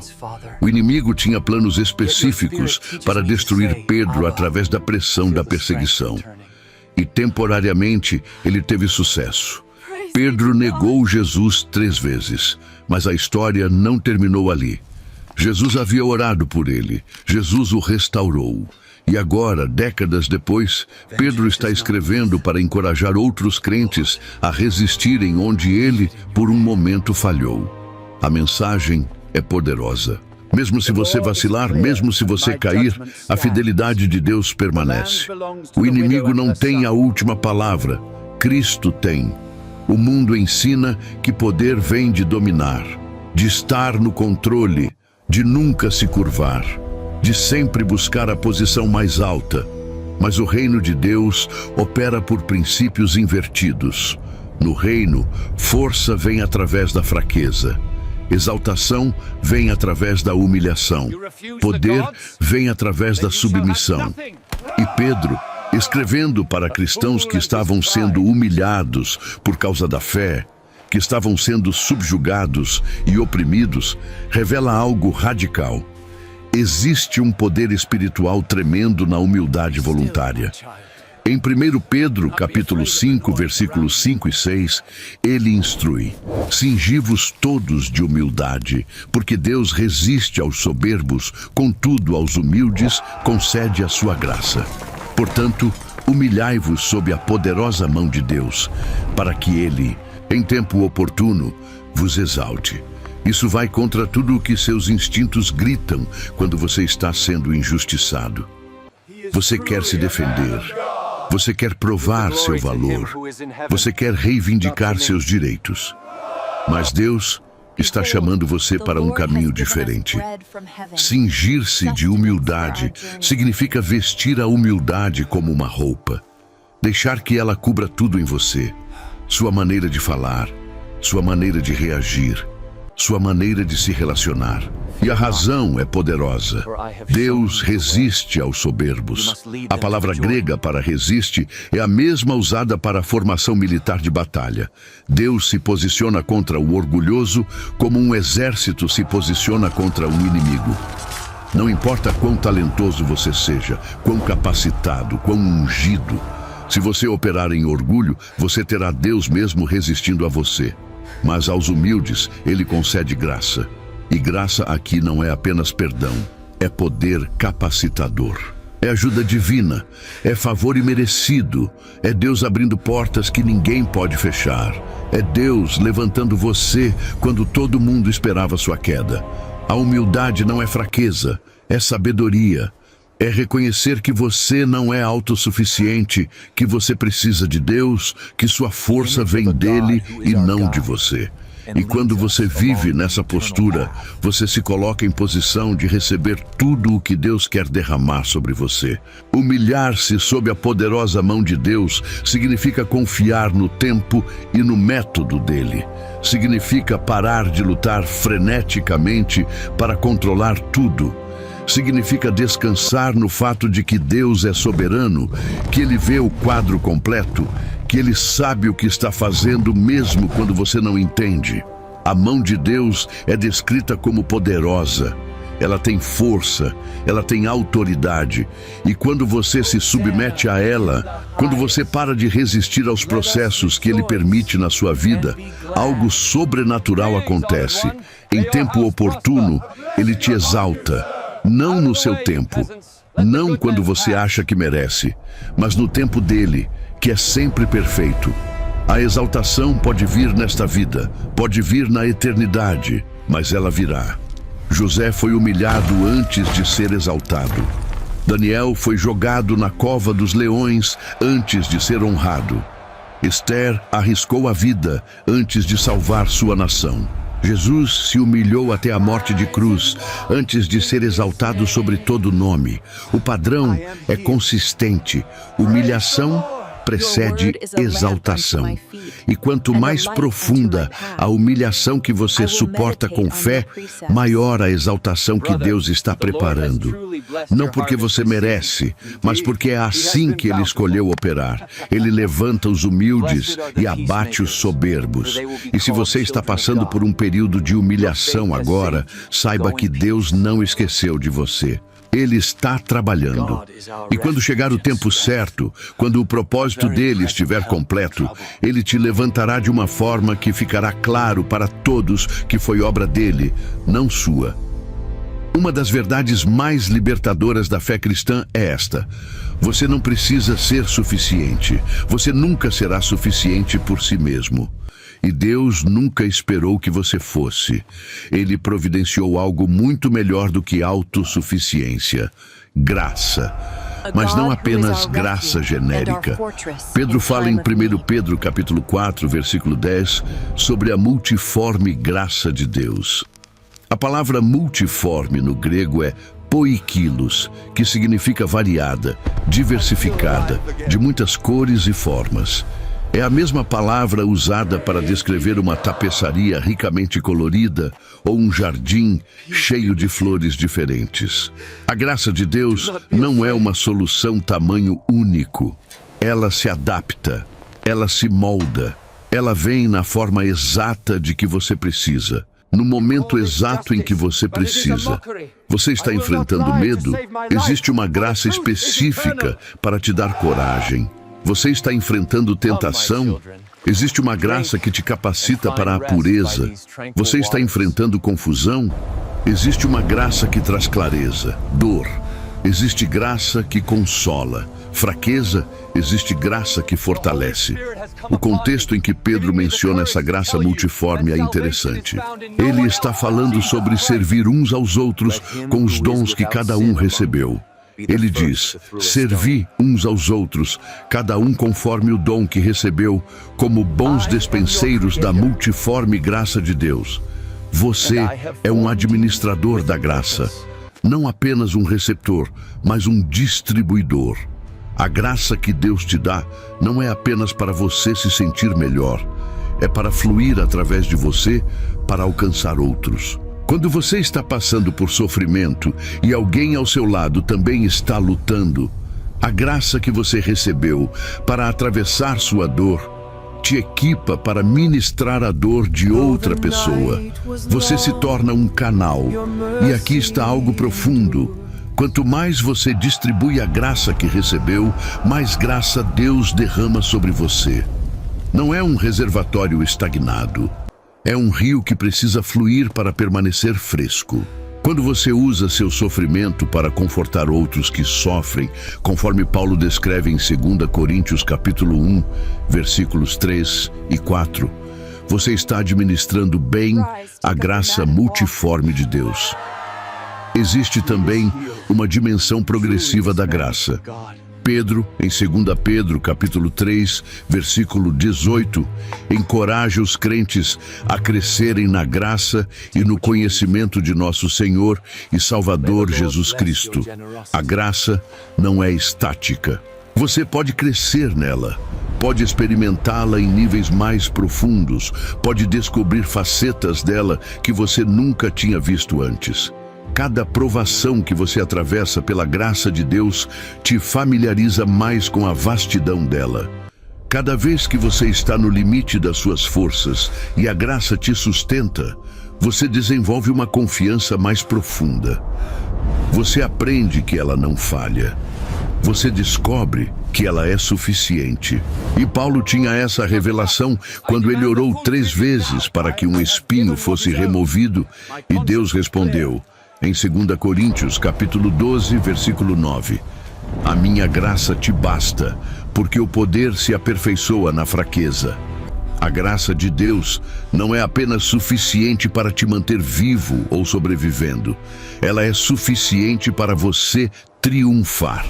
O inimigo tinha planos específicos para destruir Pedro através da pressão da perseguição. E temporariamente ele teve sucesso. Pedro negou Jesus 3 vezes, mas a história não terminou ali. Jesus havia orado por ele, Jesus o restaurou. E agora, décadas depois, Pedro está escrevendo para encorajar outros crentes a resistirem onde ele, por um momento, falhou. A mensagem é poderosa. Mesmo se você vacilar, mesmo se você cair, a fidelidade de Deus permanece. O inimigo não tem a última palavra, Cristo tem. O mundo ensina que poder vem de dominar, de estar no controle, de nunca se curvar, de sempre buscar a posição mais alta. Mas o reino de Deus opera por princípios invertidos. No reino, força vem através da fraqueza. Exaltação vem através da humilhação. Poder vem através da submissão. E Pedro, escrevendo para cristãos que estavam sendo humilhados por causa da fé, que estavam sendo subjugados e oprimidos, revela algo radical. Existe um poder espiritual tremendo na humildade voluntária. Em 1 Pedro, capítulo 5, versículos 5 e 6, ele instrui: cingi-vos todos de humildade, porque Deus resiste aos soberbos, contudo aos humildes concede a sua graça. Portanto, humilhai-vos sob a poderosa mão de Deus, para que ele, em tempo oportuno, vos exalte. Isso vai contra tudo o que seus instintos gritam quando você está sendo injustiçado. Você quer se defender. Você quer provar seu valor. Você quer reivindicar seus direitos. Mas Deus está chamando você para um caminho diferente. Cingir-se de humildade significa vestir a humildade como uma roupa. Deixar que ela cubra tudo em você. Sua maneira de falar, sua maneira de reagir, sua maneira de se relacionar. E a razão é poderosa. Deus resiste aos soberbos. A palavra grega para resiste é a mesma usada para a formação militar de batalha. Deus se posiciona contra o orgulhoso como um exército se posiciona contra um inimigo. Não importa quão talentoso você seja, quão capacitado, quão ungido. Se você operar em orgulho, você terá Deus mesmo resistindo a você. Mas aos humildes, ele concede graça. E graça aqui não é apenas perdão, é poder capacitador. É ajuda divina, é favor imerecido, é Deus abrindo portas que ninguém pode fechar. É Deus levantando você quando todo mundo esperava sua queda. A humildade não é fraqueza, é sabedoria. É reconhecer que você não é autossuficiente, que você precisa de Deus, que sua força vem dele e não de você. E quando você vive nessa postura, você se coloca em posição de receber tudo o que Deus quer derramar sobre você. Humilhar-se sob a poderosa mão de Deus significa confiar no tempo e no método dele. Significa parar de lutar freneticamente para controlar tudo. Significa descansar no fato de que Deus é soberano, que Ele vê o quadro completo, que Ele sabe o que está fazendo mesmo quando você não entende. A mão de Deus é descrita como poderosa. Ela tem força, ela tem autoridade. E quando você se submete a ela, quando você para de resistir aos processos que Ele permite na sua vida, algo sobrenatural acontece. Em tempo oportuno, Ele te exalta. Não no seu tempo, não quando você acha que merece, mas no tempo dele, que é sempre perfeito. A exaltação pode vir nesta vida, pode vir na eternidade, mas ela virá. José foi humilhado antes de ser exaltado. Daniel foi jogado na cova dos leões antes de ser honrado. Esther arriscou a vida antes de salvar sua nação. Jesus se humilhou até a morte de cruz, antes de ser exaltado sobre todo nome. O padrão é consistente, humilhação precede exaltação. E quanto mais profunda a humilhação que você suporta com fé, maior a exaltação que Deus está preparando. Não porque você merece, mas porque é assim que Ele escolheu operar. Ele levanta os humildes e abate os soberbos. E se você está passando por um período de humilhação agora, saiba que Deus não esqueceu de você. Ele está trabalhando. E quando chegar o tempo certo, quando o propósito dele estiver completo, ele te levantará de uma forma que ficará claro para todos que foi obra dele, não sua. Uma das verdades mais libertadoras da fé cristã é esta: você não precisa ser suficiente. Você nunca será suficiente por si mesmo. E Deus nunca esperou que você fosse. Ele providenciou algo muito melhor do que autossuficiência: graça. Mas não apenas graça genérica. Pedro fala em 1 Pedro capítulo 4, versículo 10, sobre a multiforme graça de Deus. A palavra multiforme no grego é poikilos, que significa variada, diversificada, de muitas cores e formas. É a mesma palavra usada para descrever uma tapeçaria ricamente colorida ou um jardim cheio de flores diferentes. A graça de Deus não é uma solução tamanho único. Ela se adapta, ela se molda, ela vem na forma exata de que você precisa. No momento exato em que você precisa. Você está enfrentando medo? Existe uma graça específica para te dar coragem. Você está enfrentando tentação? Existe uma graça que te capacita para a pureza. Você está enfrentando confusão? Existe uma graça que traz clareza. Dor. Existe graça que consola. Fraqueza. Existe graça que fortalece. O contexto em que Pedro menciona essa graça multiforme é interessante. Ele está falando sobre servir uns aos outros com os dons que cada um recebeu. Ele diz: servi uns aos outros, cada um conforme o dom que recebeu, como bons despenseiros da multiforme graça de Deus. Você é um administrador da graça, não apenas um receptor, mas um distribuidor. A graça que Deus te dá não é apenas para você se sentir melhor, é para fluir através de você para alcançar outros. Quando você está passando por sofrimento e alguém ao seu lado também está lutando, a graça que você recebeu para atravessar sua dor te equipa para ministrar a dor de outra pessoa. Você se torna um canal. E aqui está algo profundo. Quanto mais você distribui a graça que recebeu, mais graça Deus derrama sobre você. Não é um reservatório estagnado. É um rio que precisa fluir para permanecer fresco. Quando você usa seu sofrimento para confortar outros que sofrem, conforme Paulo descreve em 2 Coríntios capítulo 1, versículos 3 e 4, você está administrando bem a graça multiforme de Deus. Existe também uma dimensão progressiva da graça. Pedro, em 2 Pedro, capítulo 3, versículo 18, encoraja os crentes a crescerem na graça e no conhecimento de nosso Senhor e Salvador Jesus Cristo. A graça não é estática. Você pode crescer nela, pode experimentá-la em níveis mais profundos, pode descobrir facetas dela que você nunca tinha visto antes. Cada provação que você atravessa pela graça de Deus te familiariza mais com a vastidão dela. Cada vez que você está no limite das suas forças e a graça te sustenta, você desenvolve uma confiança mais profunda. Você aprende que ela não falha. Você descobre que ela é suficiente. E Paulo tinha essa revelação quando ele orou 3 vezes para que um espinho fosse removido, e Deus respondeu, em 2 Coríntios, capítulo 12, versículo 9. A minha graça te basta, porque o poder se aperfeiçoa na fraqueza. A graça de Deus não é apenas suficiente para te manter vivo ou sobrevivendo. Ela é suficiente para você triunfar,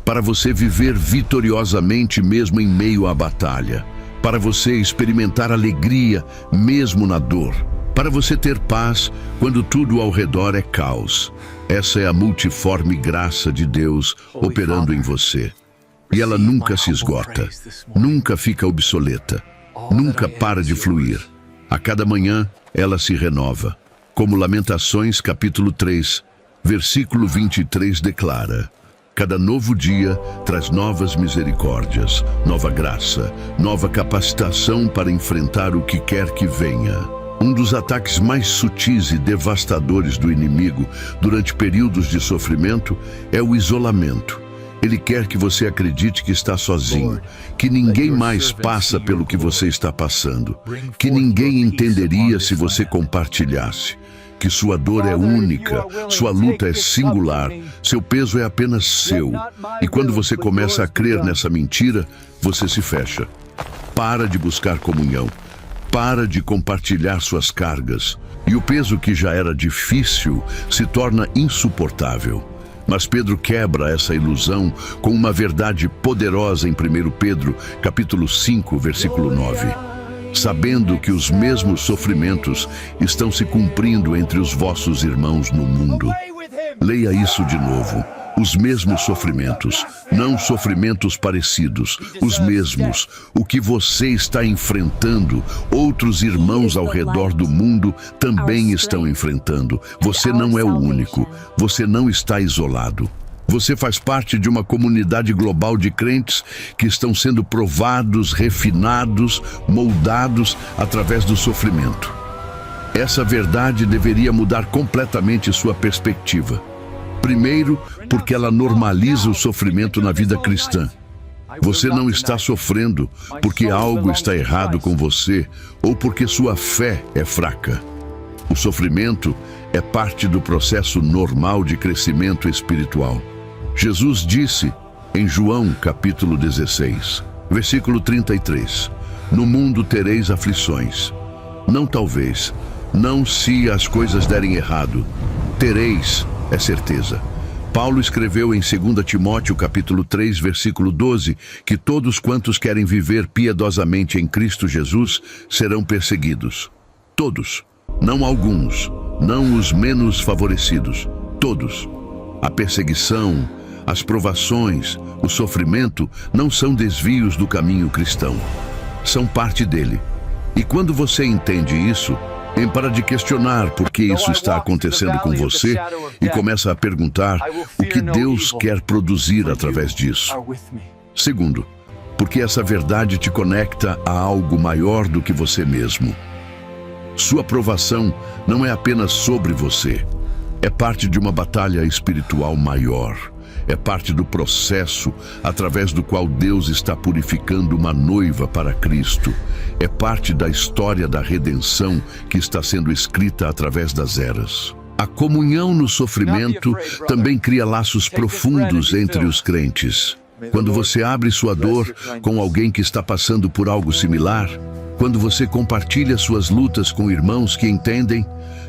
para você viver vitoriosamente mesmo em meio à batalha, para você experimentar alegria mesmo na dor, para você ter paz quando tudo ao redor é caos. Essa é a multiforme graça de Deus operando em você. E ela nunca se esgota, nunca fica obsoleta, nunca para de fluir. A cada manhã, ela se renova. Como Lamentações, capítulo 3, versículo 23 declara: cada novo dia traz novas misericórdias, nova graça, nova capacitação para enfrentar o que quer que venha. Um dos ataques mais sutis e devastadores do inimigo durante períodos de sofrimento é o isolamento. Ele quer que você acredite que está sozinho, que ninguém mais passa pelo que você está passando, que ninguém entenderia se você compartilhasse, que sua dor é única, sua luta é singular, seu peso é apenas seu. E quando você começa a crer nessa mentira, você se fecha. Para de buscar comunhão. Para de compartilhar suas cargas. E o peso que já era difícil se torna insuportável. Mas Pedro quebra essa ilusão com uma verdade poderosa em 1 Pedro, capítulo 5, versículo 9. Sabendo que os mesmos sofrimentos estão se cumprindo entre os vossos irmãos no mundo. Leia isso de novo. Os mesmos sofrimentos, não sofrimentos parecidos, os mesmos. O que você está enfrentando, outros irmãos ao redor do mundo também estão enfrentando. Você não é o único, você não está isolado. Você faz parte de uma comunidade global de crentes que estão sendo provados, refinados, moldados através do sofrimento. Essa verdade deveria mudar completamente sua perspectiva. Primeiro, porque ela normaliza o sofrimento na vida cristã. Você não está sofrendo porque algo está errado com você ou porque sua fé é fraca. O sofrimento é parte do processo normal de crescimento espiritual. Jesus disse em João capítulo 16, versículo 33, no mundo tereis aflições. Não talvez, não se as coisas derem errado. Tereis, é certeza. Paulo escreveu em 2 Timóteo capítulo 3, versículo 12, que todos quantos querem viver piedosamente em Cristo Jesus serão perseguidos. Todos, não alguns, não os menos favorecidos, todos. A perseguição, as provações, o sofrimento não são desvios do caminho cristão. São parte dele. E quando você entende isso, para de questionar por que isso está acontecendo com você e começa a perguntar o que Deus quer produzir através disso. Segundo, porque essa verdade te conecta a algo maior do que você mesmo. Sua provação não é apenas sobre você, é parte de uma batalha espiritual maior. É parte do processo através do qual Deus está purificando uma noiva para Cristo. É parte da história da redenção que está sendo escrita através das eras. A comunhão no sofrimento também cria laços profundos entre os crentes. Quando você abre sua dor com alguém que está passando por algo similar, quando você compartilha suas lutas com irmãos que entendem,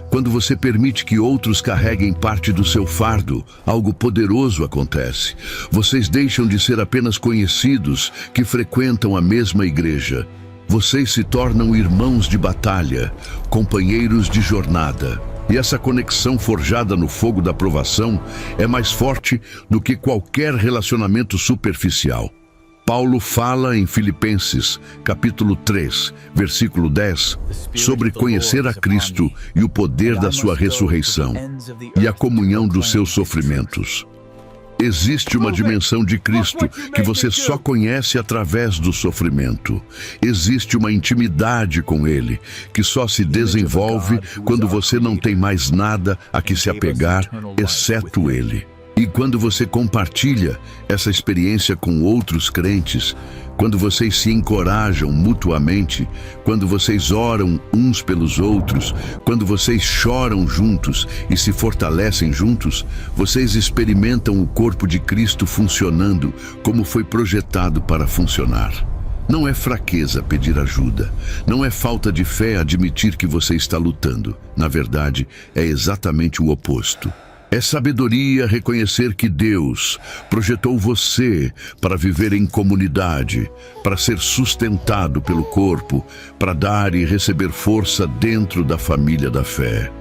quando você permite que outros carreguem parte do seu fardo, algo poderoso acontece. Vocês deixam de ser apenas conhecidos que frequentam a mesma igreja. Vocês se tornam irmãos de batalha, companheiros de jornada. E essa conexão forjada no fogo da provação é mais forte do que qualquer relacionamento superficial. Paulo fala em Filipenses, capítulo 3, versículo 10, sobre conhecer a Cristo e o poder da sua ressurreição e a comunhão dos seus sofrimentos. Existe uma dimensão de Cristo que você só conhece através do sofrimento. Existe uma intimidade com Ele que só se desenvolve quando você não tem mais nada a que se apegar, exceto Ele. E quando você compartilha essa experiência com outros crentes, quando vocês se encorajam mutuamente, quando vocês oram uns pelos outros, quando vocês choram juntos e se fortalecem juntos, vocês experimentam o corpo de Cristo funcionando como foi projetado para funcionar. Não é fraqueza pedir ajuda, não é falta de fé admitir que você está lutando. Na verdade, é exatamente o oposto. É sabedoria reconhecer que Deus projetou você para viver em comunidade, para ser sustentado pelo corpo, para dar e receber força dentro da família da fé.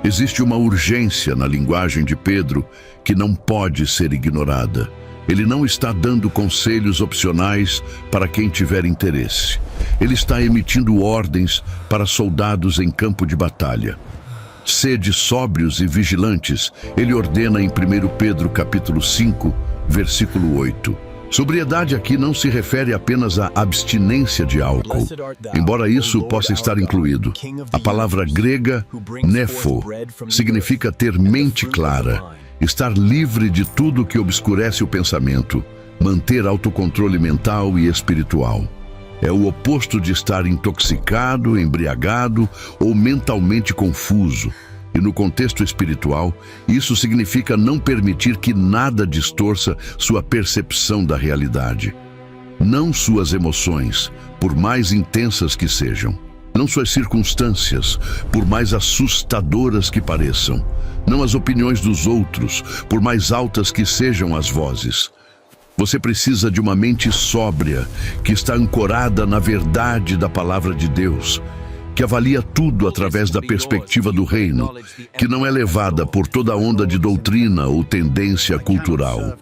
Existe uma urgência na linguagem de Pedro que não pode ser ignorada. Ele não está dando conselhos opcionais para quem tiver interesse. Ele está emitindo ordens para soldados em campo de batalha. Sede sóbrios e vigilantes, ele ordena em 1 Pedro capítulo 5, versículo 8. Sobriedade aqui não se refere apenas à abstinência de álcool, embora isso possa estar incluído. A palavra grega nepho significa ter mente clara, estar livre de tudo que obscurece o pensamento, manter autocontrole mental e espiritual. É o oposto de estar intoxicado, embriagado ou mentalmente confuso. E no contexto espiritual, isso significa não permitir que nada distorça sua percepção da realidade. Não suas emoções, por mais intensas que sejam. Não suas circunstâncias, por mais assustadoras que pareçam. Não as opiniões dos outros, por mais altas que sejam as vozes. Você precisa de uma mente sóbria, que está ancorada na verdade da palavra de Deus, que avalia tudo através da perspectiva do reino, que não é levada por toda onda de doutrina ou tendência cultural.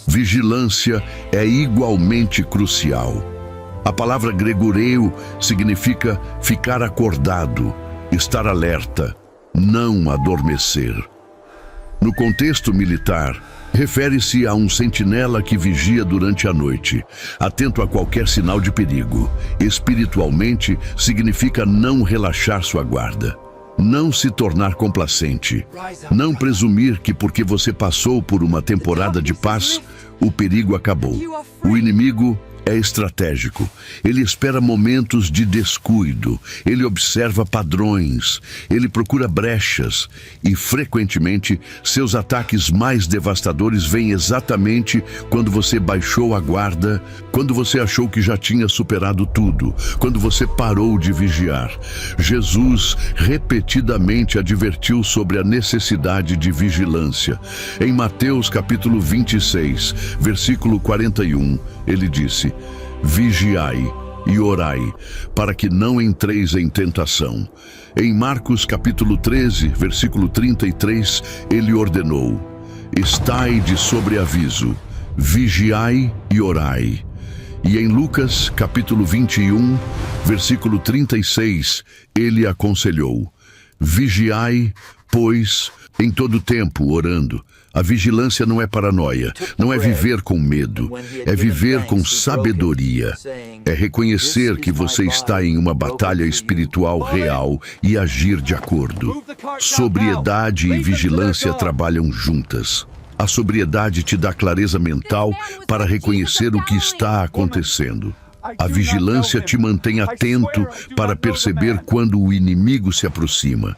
Vigilância é igualmente crucial. A palavra gregoreu significa ficar acordado, estar alerta, não adormecer. No contexto militar, refere-se a um sentinela que vigia durante a noite, atento a qualquer sinal de perigo. Espiritualmente, significa não relaxar sua guarda, não se tornar complacente, não presumir que porque você passou por uma temporada de paz, o perigo acabou. O inimigo é estratégico. Ele espera momentos de descuido, ele observa padrões, ele procura brechas e, frequentemente, seus ataques mais devastadores vêm exatamente quando você baixou a guarda, quando você achou que já tinha superado tudo, quando você parou de vigiar. Jesus repetidamente advertiu sobre a necessidade de vigilância. Em Mateus capítulo 26, versículo 41, ele disse: vigiai e orai, para que não entreis em tentação. Em Marcos capítulo 13, versículo 33, ele ordenou: estai de sobreaviso, vigiai e orai. E em Lucas capítulo 21, versículo 36, ele aconselhou: vigiai, pois, em todo tempo orando. A vigilância não é paranoia, não é viver com medo, é viver com sabedoria. É reconhecer que você está em uma batalha espiritual real e agir de acordo. Sobriedade e vigilância trabalham juntas. A sobriedade te dá clareza mental para reconhecer o que está acontecendo. A vigilância te mantém atento para perceber quando o inimigo se aproxima.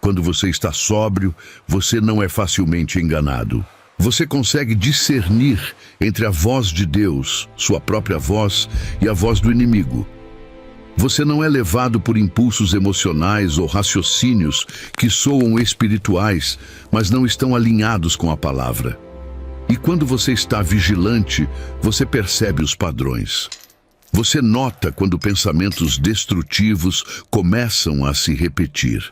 Quando você está sóbrio, você não é facilmente enganado. Você consegue discernir entre a voz de Deus, sua própria voz, e a voz do inimigo. Você não é levado por impulsos emocionais ou raciocínios que soam espirituais, mas não estão alinhados com a palavra. E quando você está vigilante, você percebe os padrões. Você nota quando pensamentos destrutivos começam a se repetir.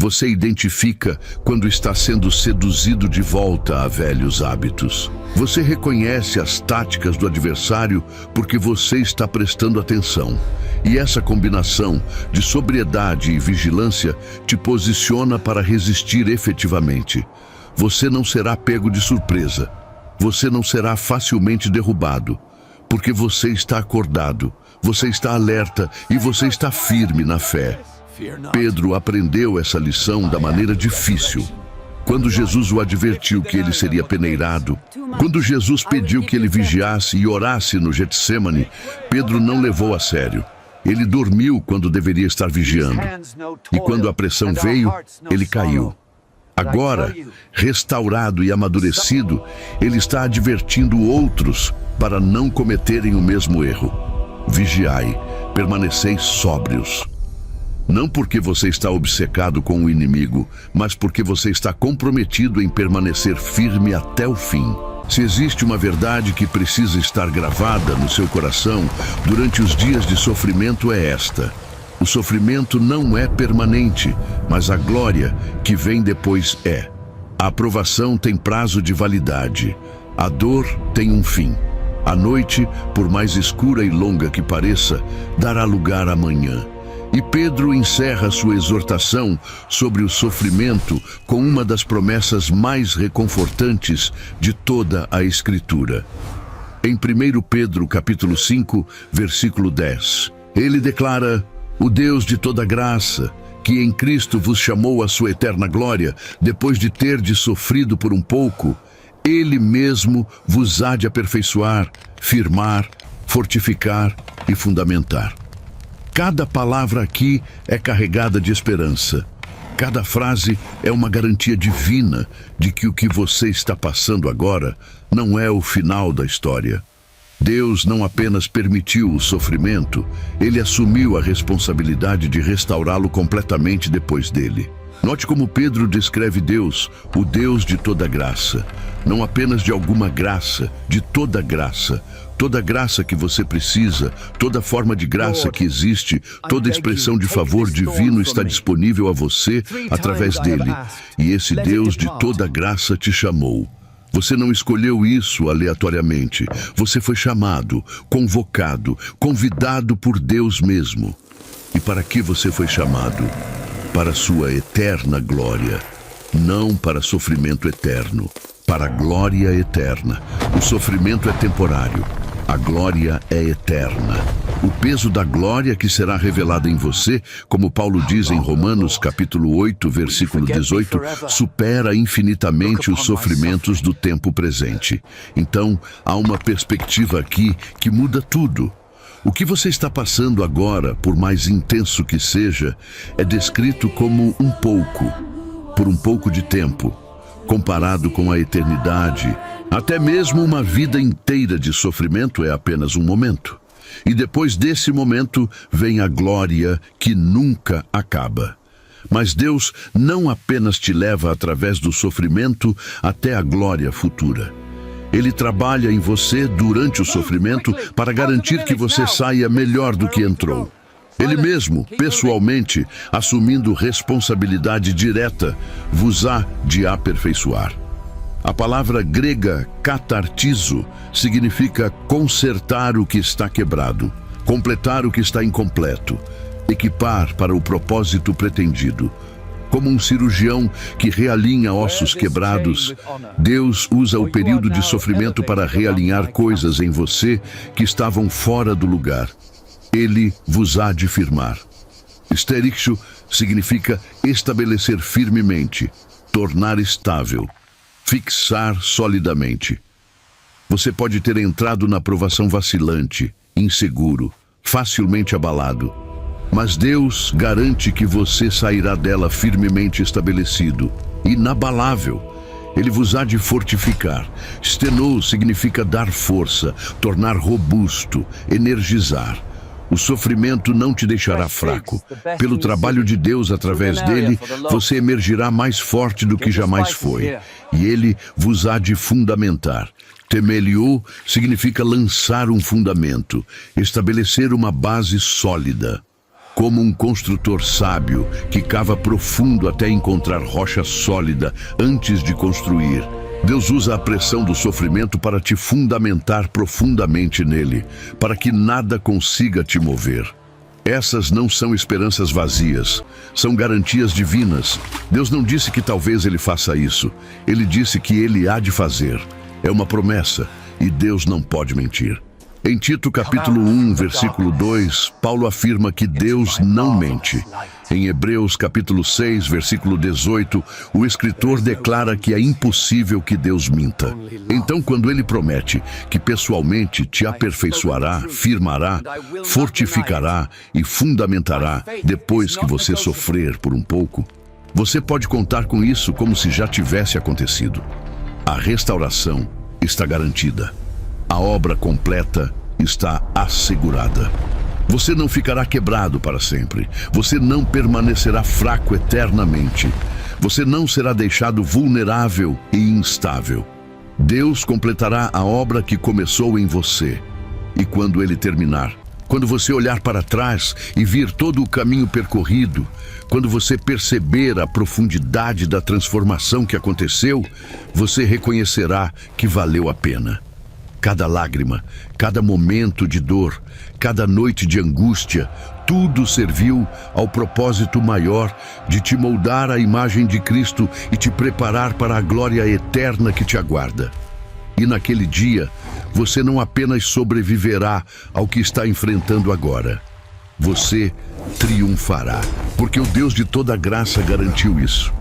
Você identifica quando está sendo seduzido de volta a velhos hábitos. Você reconhece as táticas do adversário porque você está prestando atenção. E essa combinação de sobriedade e vigilância te posiciona para resistir efetivamente. Você não será pego de surpresa. Você não será facilmente derrubado, porque você está acordado, você está alerta e você está firme na fé. Pedro aprendeu essa lição da maneira difícil. Quando Jesus o advertiu que ele seria peneirado, quando Jesus pediu que ele vigiasse e orasse no Getsêmani, Pedro não levou a sério. Ele dormiu quando deveria estar vigiando. E quando a pressão veio, ele caiu. Agora, restaurado e amadurecido, ele está advertindo outros para não cometerem o mesmo erro. Vigiai, permaneceis sóbrios. Não porque você está obcecado com o inimigo, mas porque você está comprometido em permanecer firme até o fim. Se existe uma verdade que precisa estar gravada no seu coração durante os dias de sofrimento, é esta: o sofrimento não é permanente, mas a glória que vem depois é. A aprovação tem prazo de validade. A dor tem um fim. A noite, por mais escura e longa que pareça, dará lugar à manhã. E Pedro encerra sua exortação sobre o sofrimento com uma das promessas mais reconfortantes de toda a Escritura. Em 1 Pedro, capítulo 5, versículo 10, ele declara: "O Deus de toda graça, que em Cristo vos chamou à sua eterna glória, depois de terdes sofrido por um pouco, Ele mesmo vos há de aperfeiçoar, firmar, fortificar e fundamentar." Cada palavra aqui é carregada de esperança. Cada frase é uma garantia divina de que o que você está passando agora não é o final da história. Deus não apenas permitiu o sofrimento, Ele assumiu a responsabilidade de restaurá-lo completamente depois dele. Note como Pedro descreve Deus, o Deus de toda graça. Não apenas de alguma graça, de toda graça. Toda graça que você precisa, toda forma de graça que existe, toda expressão de favor divino está disponível a você através dele. E esse Deus de toda graça te chamou. Você não escolheu isso aleatoriamente. Você foi chamado, convocado, convidado por Deus mesmo. E para que você foi chamado? Para sua eterna glória, não para sofrimento eterno, para a glória eterna. O sofrimento é temporário, a glória é eterna. O peso da glória que será revelada em você, como Paulo diz em Romanos capítulo 8, versículo 18, supera infinitamente os sofrimentos do tempo presente. Então, há uma perspectiva aqui que muda tudo. O que você está passando agora, por mais intenso que seja, é descrito como um pouco, por um pouco de tempo, comparado com a eternidade. Até mesmo uma vida inteira de sofrimento é apenas um momento. E depois desse momento vem a glória que nunca acaba. Mas Deus não apenas te leva através do sofrimento até a glória futura. Ele trabalha em você durante o sofrimento para garantir que você saia melhor do que entrou. Ele mesmo, pessoalmente, assumindo responsabilidade direta, vos há de aperfeiçoar. A palavra grega katartizo significa consertar o que está quebrado, completar o que está incompleto, equipar para o propósito pretendido. Como um cirurgião que realinha ossos quebrados, Deus usa o período de sofrimento para realinhar coisas em você que estavam fora do lugar. Ele vos há de firmar. Sterixo significa estabelecer firmemente, tornar estável, fixar solidamente. Você pode ter entrado na provação vacilante, inseguro, facilmente abalado. Mas Deus garante que você sairá dela firmemente estabelecido, inabalável. Ele vos há de fortificar. Steno significa dar força, tornar robusto, energizar. O sofrimento não te deixará fraco. Pelo trabalho de Deus através dele, você emergirá mais forte do que jamais foi. E ele vos há de fundamentar. Temeliu significa lançar um fundamento, estabelecer uma base sólida. Como um construtor sábio que cava profundo até encontrar rocha sólida antes de construir, Deus usa a pressão do sofrimento para te fundamentar profundamente nele, para que nada consiga te mover. Essas não são esperanças vazias, são garantias divinas. Deus não disse que talvez ele faça isso, ele disse que ele há de fazer. É uma promessa e Deus não pode mentir. Em Tito capítulo 1, versículo 2, Paulo afirma que Deus não mente. Em Hebreus capítulo 6, versículo 18, o escritor declara que é impossível que Deus minta. Então, quando ele promete que pessoalmente te aperfeiçoará, firmará, fortificará e fundamentará depois que você sofrer por um pouco, você pode contar com isso como se já tivesse acontecido. A restauração está garantida. A obra completa está assegurada. Você não ficará quebrado para sempre. Você não permanecerá fraco eternamente. Você não será deixado vulnerável e instável. Deus completará a obra que começou em você. E quando ele terminar, Quando você olhar para trás e vir todo o caminho percorrido, quando você perceber a profundidade da transformação que aconteceu, você reconhecerá que valeu a pena. Cada lágrima, cada momento de dor, cada noite de angústia, tudo serviu ao propósito maior de te moldar à imagem de Cristo e te preparar para a glória eterna que te aguarda. E naquele dia, você não apenas sobreviverá ao que está enfrentando agora. Você triunfará, porque o Deus de toda graça garantiu isso.